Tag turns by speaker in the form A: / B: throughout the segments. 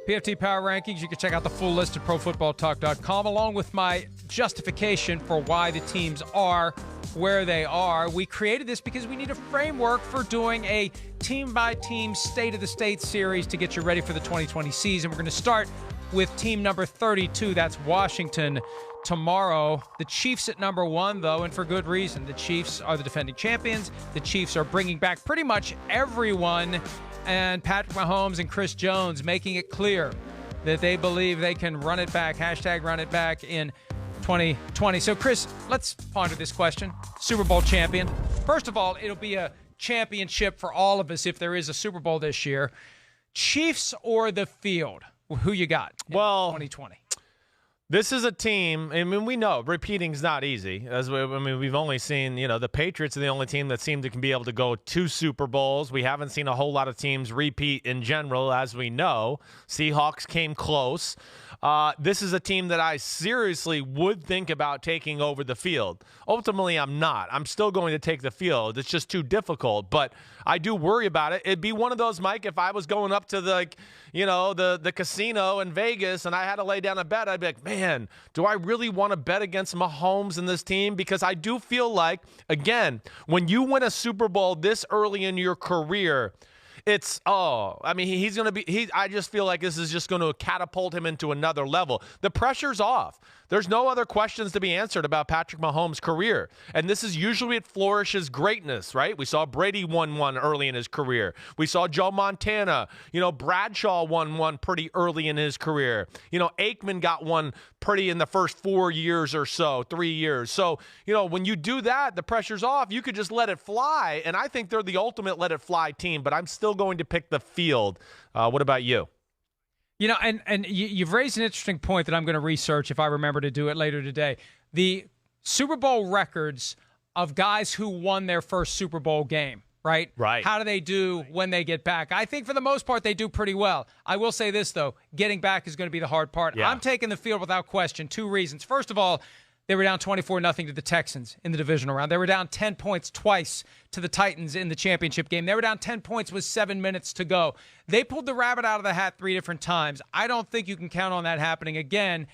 A: PFT Power Rankings. You can check out the full list at ProFootballTalk.com, along with my justification for why the teams are where they are. We created this because we need a framework for doing a team-by-team state-of-the-state series to get you ready for the 2020 season. We're going to start with team number 32. That's Washington tomorrow. The Chiefs at number 1, though, and for good reason. The Chiefs are the defending champions. The Chiefs are bringing back pretty much everyone, and Patrick Mahomes and Chris Jones making it clear that they believe they can run it back, hashtag run it back in 2020. So, Chris, let's ponder this question. Super Bowl champion. First of all, it'll be a championship for all of us if there is a Super Bowl this year. Chiefs or the field? Who you got in 2020?
B: This is a team, I mean, we know repeating's not easy. We've only seen, the Patriots are the only team that seem to be able to go 2 Super Bowls. We haven't seen a whole lot of teams repeat in general, as we know. Seahawks came close. This is a team that I seriously would think about taking over the field. Ultimately, I'm not. I'm still going to take the field. It's just too difficult, but I do worry about it. It'd be one of those, Mike, if I was going up to the casino in Vegas and I had to lay down a bet, I'd be like, man, do I really want to bet against Mahomes and this team? Because I do feel like, again, when you win a Super Bowl this early in your career, I just feel like this is just going to catapult him into another level. The pressure's off. There's no other questions to be answered about Patrick Mahomes' career. And this is usually it flourishes greatness, right? We saw Brady won one early in his career. We saw Joe Montana. Bradshaw won one pretty early in his career. Aikman got one pretty in the first 4 years or so, 3 years. So, when you do that, the pressure's off. You could just let it fly. And I think they're the ultimate let it fly team, but I'm still going to pick the field. What about you?
A: And you've raised an interesting point that I'm going to research if I remember to do it later today. The Super Bowl records of guys who won their first Super Bowl game, right?
B: Right.
A: How do they do when they get back? I think for the most part they do pretty well. I will say this, though. Getting back is going to be the hard part.
B: Yeah.
A: I'm taking the field without question. 2 reasons. First of all, they were down 24-0 to the Texans in the divisional round. They were down 10 points twice to the Titans in the championship game. They were down 10 points with 7 minutes to go. They pulled the rabbit out of the hat 3 different times. I don't think you can count on that happening again.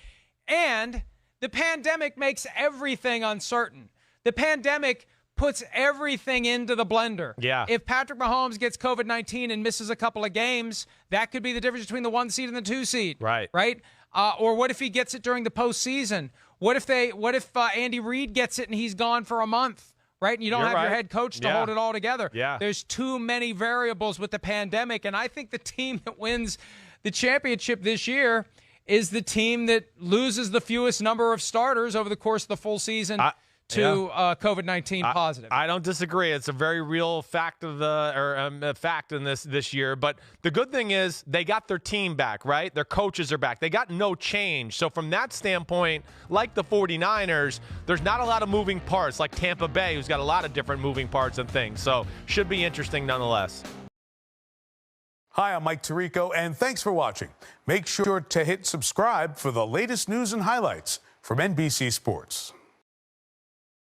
A: And the pandemic makes everything uncertain. The pandemic puts everything into the blender.
B: Yeah.
A: If Patrick Mahomes gets COVID-19 and misses a couple of games, that could be the difference between the 1 seed and the 2 seed.
B: Right.
A: Right? Or what if he gets it during the postseason? What if Andy Reid gets it and he's gone for a month, right? And you don't have your head coach to hold it all together.
B: Yeah.
A: There's too many variables with the pandemic, and I think the team that wins the championship this year is the team that loses the fewest number of starters over the course of the full season to COVID-19 positive.
B: I don't disagree. It's a very real fact fact in this year. But the good thing is they got their team back, right? Their coaches are back. They got no change. So from that standpoint, like the 49ers, there's not a lot of moving parts, like Tampa Bay, who's got a lot of different moving parts and things. So should be interesting nonetheless.
C: Hi, I'm Mike Tirico, and thanks for watching. Make sure to hit subscribe for the latest news and highlights from NBC Sports.